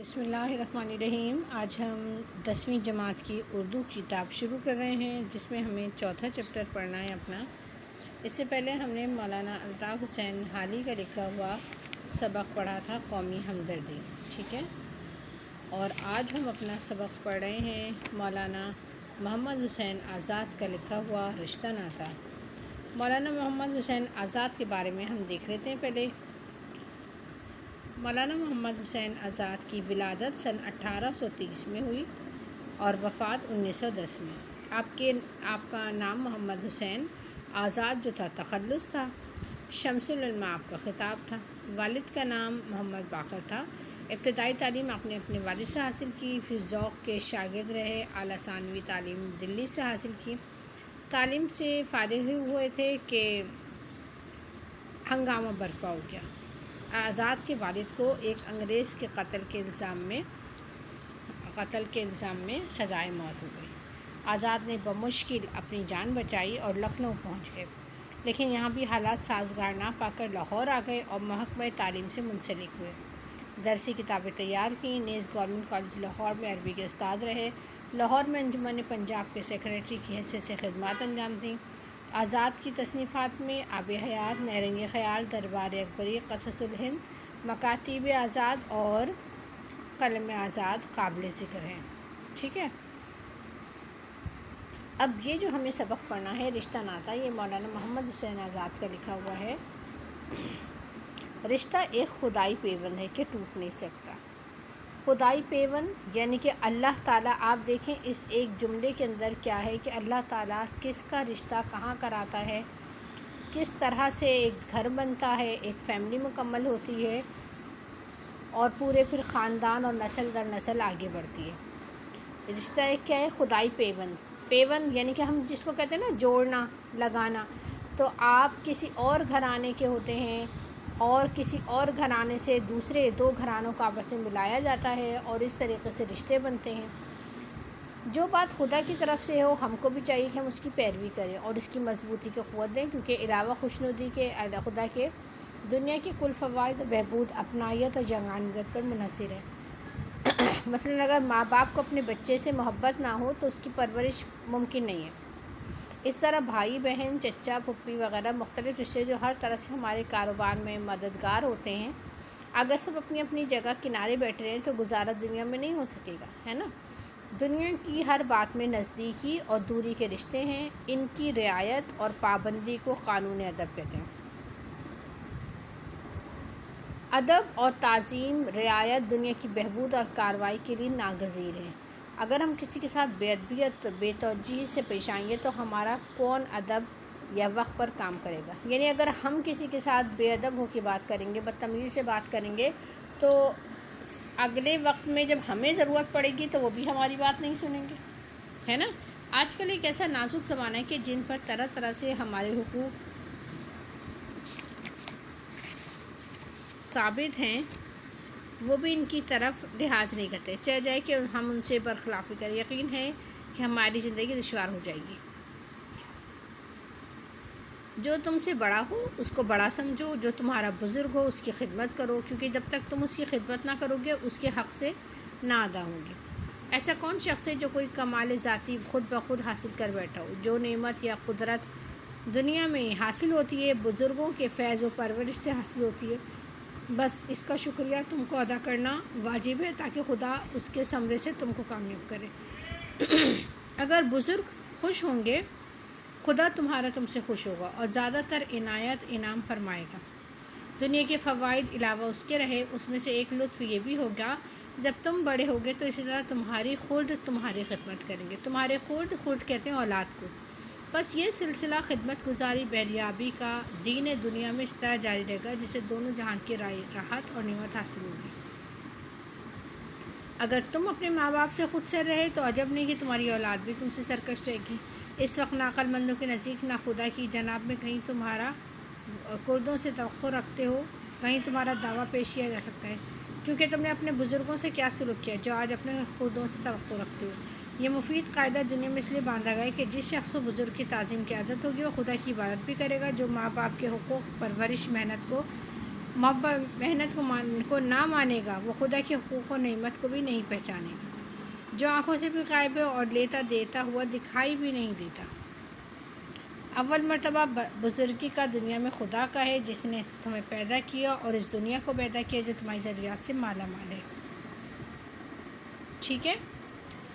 بسم اللہ الرحمن الرحیم۔ آج ہم 10ویں جماعت کی اردو کتاب شروع کر رہے ہیں جس میں ہمیں چوتھا چیپٹر پڑھنا ہے اپنا۔ اس سے پہلے ہم نے مولانا الطاف حسین حالی کا لکھا ہوا سبق پڑھا تھا قومی ہمدردی، ٹھیک ہے۔ اور آج ہم اپنا سبق پڑھ رہے ہیں مولانا محمد حسین آزاد کا لکھا ہوا رشتہ ناتا۔ مولانا محمد حسین آزاد کے بارے میں ہم دیکھ لیتے ہیں پہلے۔ مولانا محمد حسین آزاد کی ولادت سن 1830 میں ہوئی اور وفات 1910 میں۔ آپ کا نام محمد حسین آزاد جو تھا تخلص تھا، شمس العلماء آپ کا خطاب تھا۔ والد کا نام محمد باقر تھا۔ ابتدائی تعلیم آپ نے اپنے والد سے حاصل کی، پھر ذوق کے شاگرد رہے، اعلیٰ ثانوی تعلیم دلی سے حاصل کی۔ تعلیم سے فارغ ہوئے تھے کہ ہنگامہ برپا ہو گیا۔ آزاد کے والد کو ایک انگریز کے قتل کے الزام میں سزائے موت ہو گئی۔ آزاد نے بمشکل اپنی جان بچائی اور لکھنؤ پہنچ گئے، لیکن یہاں بھی حالات سازگار نہ پا کر لاہور آ گئے اور محکمہ تعلیم سے منسلک ہوئے۔ درسی کتابیں تیار کیں، نیز گورنمنٹ کالج لاہور میں عربی کے استاد رہے۔ لاہور میں انجمن پنجاب کے سیکریٹری کی حیثیت سے خدمات انجام دیں۔ آزاد کی تصنیفات میں آب حیات، نہرنگ خیال، دربار اکبری، قصص الہند، مکاتیب آزاد اور قلم آزاد قابل ذکر ہیں، ٹھیک ہے۔ اب یہ جو ہمیں سبق پڑھنا ہے رشتہ ناتا، یہ مولانا محمد حسین آزاد کا لکھا ہوا ہے۔ رشتہ ایک خدائی پیوند ہے کہ ٹوٹ نہیں سکتا۔ خدائی پیوند یعنی کہ اللہ تعالیٰ، آپ دیکھیں اس ایک جملے کے اندر کیا ہے کہ اللہ تعالیٰ کس کا رشتہ کہاں کراتا ہے، کس طرح سے ایک گھر بنتا ہے، ایک فیملی مکمل ہوتی ہے اور پورے پھر خاندان اور نسل در نسل آگے بڑھتی ہے۔ رشتہ ایک کیا ہے؟ خدائی پیوند یعنی کہ ہم جس کو کہتے ہیں نا جوڑنا، لگانا۔ تو آپ کسی اور گھرانے کے ہوتے ہیں اور کسی اور گھرانے سے دوسرے دو گھرانوں کو آپس میں ملایا جاتا ہے اور اس طریقے سے رشتے بنتے ہیں۔ جو بات خدا کی طرف سے ہو ہم کو بھی چاہیے کہ ہم اس کی پیروی کریں اور اس کی مضبوطی کو قوت دیں، کیونکہ علاوہ خوشنودی کے خدا کے دنیا کے کل فوائد بہبود اپنائیت اور جمعانیت پر منحصر ہے۔ مثلاً اگر ماں باپ کو اپنے بچے سے محبت نہ ہو تو اس کی پرورش ممکن نہیں ہے۔ اس طرح بھائی بہن، چچا پھپھی وغیرہ مختلف رشتے جو ہر طرح سے ہمارے کاروبار میں مددگار ہوتے ہیں، اگر سب اپنی اپنی جگہ کنارے بیٹھے رہیں تو گزارا دنیا میں نہیں ہو سکے گا، ہے نا۔ دنیا کی ہر بات میں نزدیکی اور دوری کے رشتے ہیں، ان کی رعایت اور پابندی کو قانون ادب کہتے ہیں۔ ادب اور تعظیم، رعایت دنیا کی بہبود اور کارروائی کے لیے ناگزیر ہے۔ اگر ہم کسی کے ساتھ بے ادبیت، بے توجہی سے پیش آئیں گے تو ہمارا کون ادب یا وقت پر کام کرے گا؟ یعنی اگر ہم کسی کے ساتھ بے ادب ہو کے بات کریں گے، بدتمیزی سے بات کریں گے تو اگلے وقت میں جب ہمیں ضرورت پڑے گی تو وہ بھی ہماری بات نہیں سنیں گے، ہے نا۔ آج کل ایک ایسا نازک زمانہ ہے کہ جن پر طرح طرح سے ہمارے حقوق ثابت ہیں، وہ بھی ان کی طرف لحاظ نہیں کرتے، چاہے جائے کہ ہم ان سے برخلافی کریں۔ یقین ہے کہ ہماری زندگی دشوار ہو جائے گی۔ جو تم سے بڑا ہو اس کو بڑا سمجھو، جو تمہارا بزرگ ہو اس کی خدمت کرو، کیونکہ جب تک تم اس کی خدمت نہ کرو گے اس کے حق سے نہ ادا ہوگی۔ ایسا کون شخص ہے جو کوئی کمال ذاتی خود بخود حاصل کر بیٹھا ہو؟ جو نعمت یا قدرت دنیا میں حاصل ہوتی ہے بزرگوں کے فیض و پرورش سے حاصل ہوتی ہے، بس اس کا شکریہ تم کو ادا کرنا واجب ہے تاکہ خدا اس کے ثمرے سے تم کو کامیاب کرے۔ اگر بزرگ خوش ہوں گے خدا تم سے خوش ہوگا اور زیادہ تر عنایت انعام فرمائے گا۔ دنیا کے فوائد علاوہ اس کے رہے، اس میں سے ایک لطف یہ بھی ہوگا جب تم بڑے ہوگے تو اسی طرح تمہاری خلد تمہاری خدمت کریں گے۔ تمہارے خلد کہتے ہیں اولاد کو۔ بس یہ سلسلہ خدمت گزاری بہریابی کا دین دنیا میں اس طرح جاری رہے گا جسے دونوں جہان کی راحت اور نعمت حاصل ہوگی۔ اگر تم اپنے ماں باپ سے خود سے رہے تو عجب نہیں کہ تمہاری اولاد بھی تم سے سرکش رہے گی۔ اس وقت نہ عقل مندوں کے نزدیک نہ خدا کی جناب میں کہیں تمہارا کردوں سے توقع رکھتے ہو، کہیں تمہارا دعویٰ پیش کیا جا سکتا ہے، کیونکہ تم نے اپنے بزرگوں سے کیا سلوک کیا جو آج اپنے کردوں سے توقع رکھتے ہو۔ یہ مفید قاعدہ دنیا میں اس لیے باندھا گیا ہے کہ جس شخص کو بزرگ کی تعظیم کی عادت ہوگی وہ خدا کی عبادت بھی کرے گا۔ جو ماں باپ کے حقوق، پرورش، محنت کو محنت کو نہ مانے گا وہ خدا کے حقوق و نعمت کو بھی نہیں پہچانے گا، جو آنکھوں سے بھی غائب ہے اور لیتا دیتا ہوا دکھائی بھی نہیں دیتا۔ اول مرتبہ بزرگی کا دنیا میں خدا کا ہے، جس نے تمہیں پیدا کیا اور اس دنیا کو پیدا کیا جو تمہاری ضروریات سے مالا مال ہے۔ ٹھیک ہے،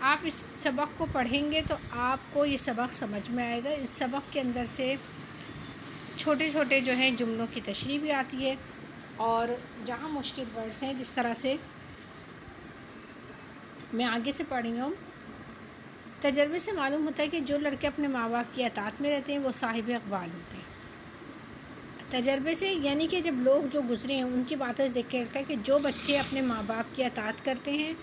آپ اس سبق کو پڑھیں گے تو آپ کو یہ سبق سمجھ میں آئے گا۔ اس سبق کے اندر سے چھوٹے چھوٹے جو ہیں جملوں کی تشریح بھی آتی ہے، اور جہاں مشکل ورڈز ہیں جس طرح سے میں آگے سے پڑھ رہی ہوں، تجربے سے معلوم ہوتا ہے کہ جو لڑکے اپنے ماں باپ کی اطاعت میں رہتے ہیں وہ صاحب اقبال ہوتے ہیں۔ تجربے سے یعنی کہ جب لوگ جو گزرے ہیں ان کی باتوں سے دیکھ کے لگتا ہے کہ جو بچے اپنے ماں باپ کی اطاعت کرتے ہیں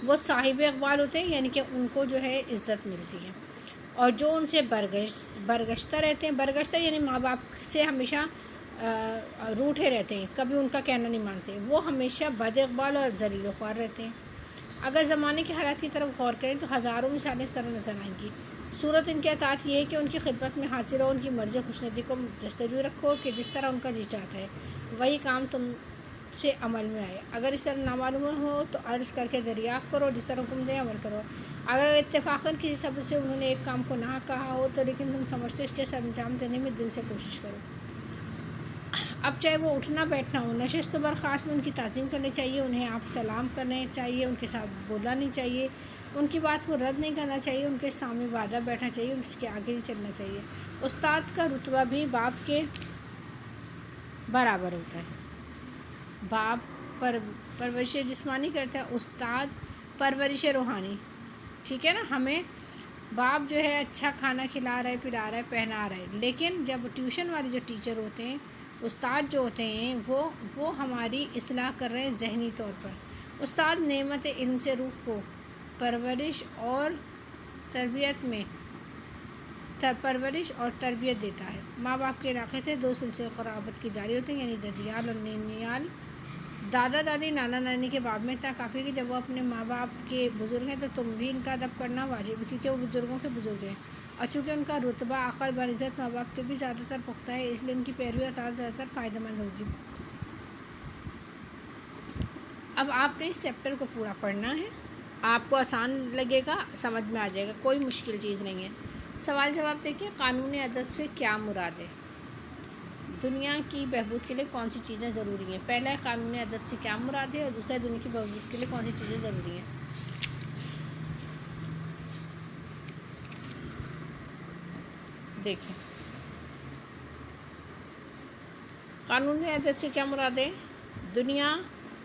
وہ صاحب اقبال ہوتے ہیں، یعنی کہ ان کو جو ہے عزت ملتی ہے، اور جو ان سے برگشتہ رہتے ہیں، برگشتہ یعنی ماں باپ سے ہمیشہ روٹھے رہتے ہیں، کبھی ان کا کہنا نہیں مانتے، وہ ہمیشہ بد اقبال اور ذلیل و خوار رہتے ہیں۔ اگر زمانے کے حالات کی طرف غور کریں تو ہزاروں مثالیں اس طرح نظر آئیں گی۔ صورت ان کے اطاعت یہ ہے کہ ان کی خدمت میں حاضر رہو، ان کی مرضی خوشنودی کو جستجو رکھو کہ جس طرح ان کا جی چاہتا ہے وہی کام تم سے عمل میں آئے۔ اگر اس طرح نامعلوم ہو تو عرض کر کے دریافت کرو، جس طرح حکم دیں عمل کرو۔ اگر اتفاقاً کسی سبب سے انہوں نے ایک کام کو نہ کہا ہو تو لیکن تم سمجھتے اس کے سر انجام دینے میں دل سے کوشش کرو۔ اب چاہے وہ اٹھنا بیٹھنا ہو، نشست و برخاست میں ان کی تعظیم کرنی چاہیے، انہیں آپ سلام کرنے چاہیے، ان کے ساتھ بولنا نہیں چاہیے، ان کی بات کو رد نہیں کرنا چاہیے، ان کے سامنے وعدہ بیٹھنا چاہیے، ان کے آگے نہیں چلنا چاہیے۔ استاد کا رتبہ بھی باپ کے برابر ہوتا ہے۔ باپ پرورش جسمانی کرتا ہے، استاد پرورش روحانی۔ ٹھیک ہے نا، ہمیں باپ جو ہے اچھا کھانا کھلا رہا ہے، پلا رہا ہے، پہنا رہا ہے، لیکن جب ٹیوشن والے جو ٹیچر ہوتے ہیں، استاد جو ہوتے ہیں وہ ہماری اصلاح کر رہے ہیں ذہنی طور پر۔ استاد نعمت علم سے روح کو پرورش اور تربیت دیتا ہے۔ ماں باپ کے علاقے تھے دو سلسلے قرابت کی جاری ہوتے ہیں، یعنی ددیال اور نینیال۔ دادا دادی نانا نانی کے باب میں اتنا کافی کہ جب وہ اپنے ماں باپ کے بزرگ ہیں تو تم بھی ان کا ادب کرنا واجب ہے، کیونکہ وہ بزرگوں کے بزرگ ہیں، اور چونکہ ان کا رتبہ عقل بنسبت ماں باپ کے بھی زیادہ تر پختہ ہے، اس لیے ان کی پیروی اور اطاعت زیادہ تر فائدہ مند ہوگی۔ اب آپ نے اس چیپٹر کو پورا پڑھنا ہے، آپ کو آسان لگے گا، سمجھ میں آ جائے گا، کوئی مشکل چیز نہیں ہے۔ سوال جواب دیکھیں، قانون ادب سے کیا مراد ہے؟ دنیا کی بہبود کے لیے کون سی چیزیں ضروری ہیں؟ پہلا ہے قانون ادب سے کیا مراد ہے، اور دوسرا دنیا کی بہبود کے لیے کون سی چیزیں ضروری ہیں۔ دیکھیں، قانون ادب سے کیا مراد ہے؟ دنیا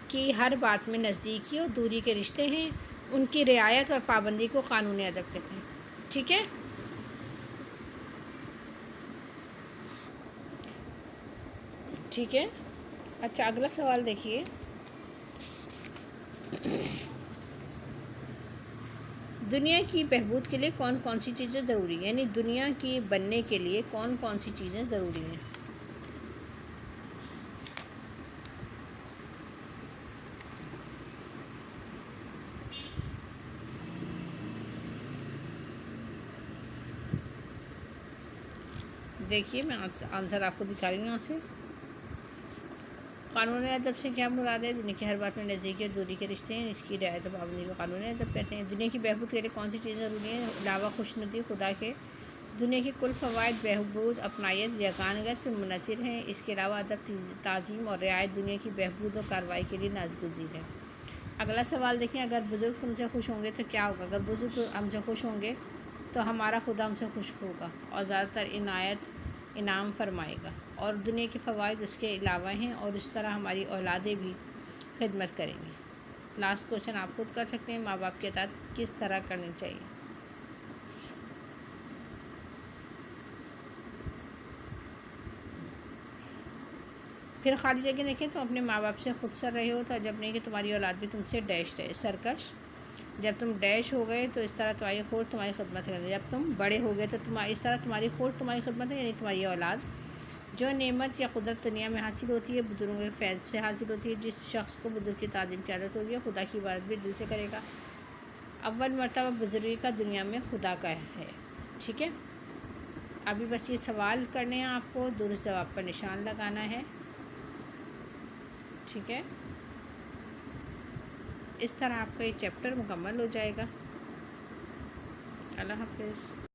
کی ہر بات میں نزدیکی اور دوری کے رشتے ہیں، ان کی رعایت اور پابندی کو قانون ادب کہتے ہیں۔ ٹھیک ہے، ٹھیک ہے۔ اچھا، اگلا سوال دیکھیے، دنیا کی بہبود کے لیے کون کون سی چیزیں ضروری ہیں، یعنی دنیا کی بننے کے لیے کون کون سی چیزیں ضروری ہیں۔ دیکھیے، میں آنسر آپ کو دکھا رہی ہوں یہاں سے۔ قانون ادب سے کیا مراد ہے؟ دنیا کی ہر بات میں نزدیکی اور دوری کے رشتے ہیں، اس کی رعایت و پابندی کو قانون ادب کہتے ہیں۔ دنیا کی بہبود کے لیے کون سی چیزیں ضروری ہیں؟ علاوہ خوشنودی خدا کے دنیا کے کل فوائد بہبود، اپنائیت، یگانگت منحصر ہیں، اس کے علاوہ ادب، تعظیم اور رعایت دنیا کی بہبود اور کارروائی کے لیے ناگزیر ہے۔ اگلا سوال دیکھیں، اگر بزرگ تم سے خوش ہوں گے تو کیا ہوگا؟ اگر بزرگ ہم سے خوش ہوں گے تو ہمارا خدا ہم سے خوش ہوگا اور زیادہ تر انعام فرمائے گا، اور دنیا کے فوائد اس کے علاوہ ہیں، اور اس طرح ہماری اولادیں بھی خدمت کریں گی۔ لاسٹ کوشچن آپ خود کر سکتے ہیں، ماں باپ کی اطاعت کس طرح کرنی چاہیے؟ پھر خالی جگہ دیکھیں تو اپنے ماں باپ سے خود سر رہے ہو تو جب نہیں کہ تمہاری اولاد بھی تم سے ڈیش رہے، سرکش۔ جب تم ڈیش ہو گئے تو اس طرح تمہاری خود تمہاری خدمت کرے، جب تم بڑے ہو گئے تو اس طرح تمہاری خود تمہاری خدمت ہے، یعنی تمہاری اولاد۔ جو نعمت یا قدرت دنیا میں حاصل ہوتی ہے بزرگوں کے فیض سے حاصل ہوتی ہے۔ جس شخص کو بزرگ کی تعظیم کی عادت ہوگی خدا کی عبادت بھی دل سے کرے گا۔ اول مرتبہ بزرگی کا دنیا میں خدا کا ہے۔ ٹھیک ہے، ابھی بس یہ سوال کرنے ہیں آپ کو، درست جواب پر نشان لگانا ہے۔ ٹھیک ہے، اس طرح آپ کا یہ چیپٹر مکمل ہو جائے گا۔ اللہ حافظ۔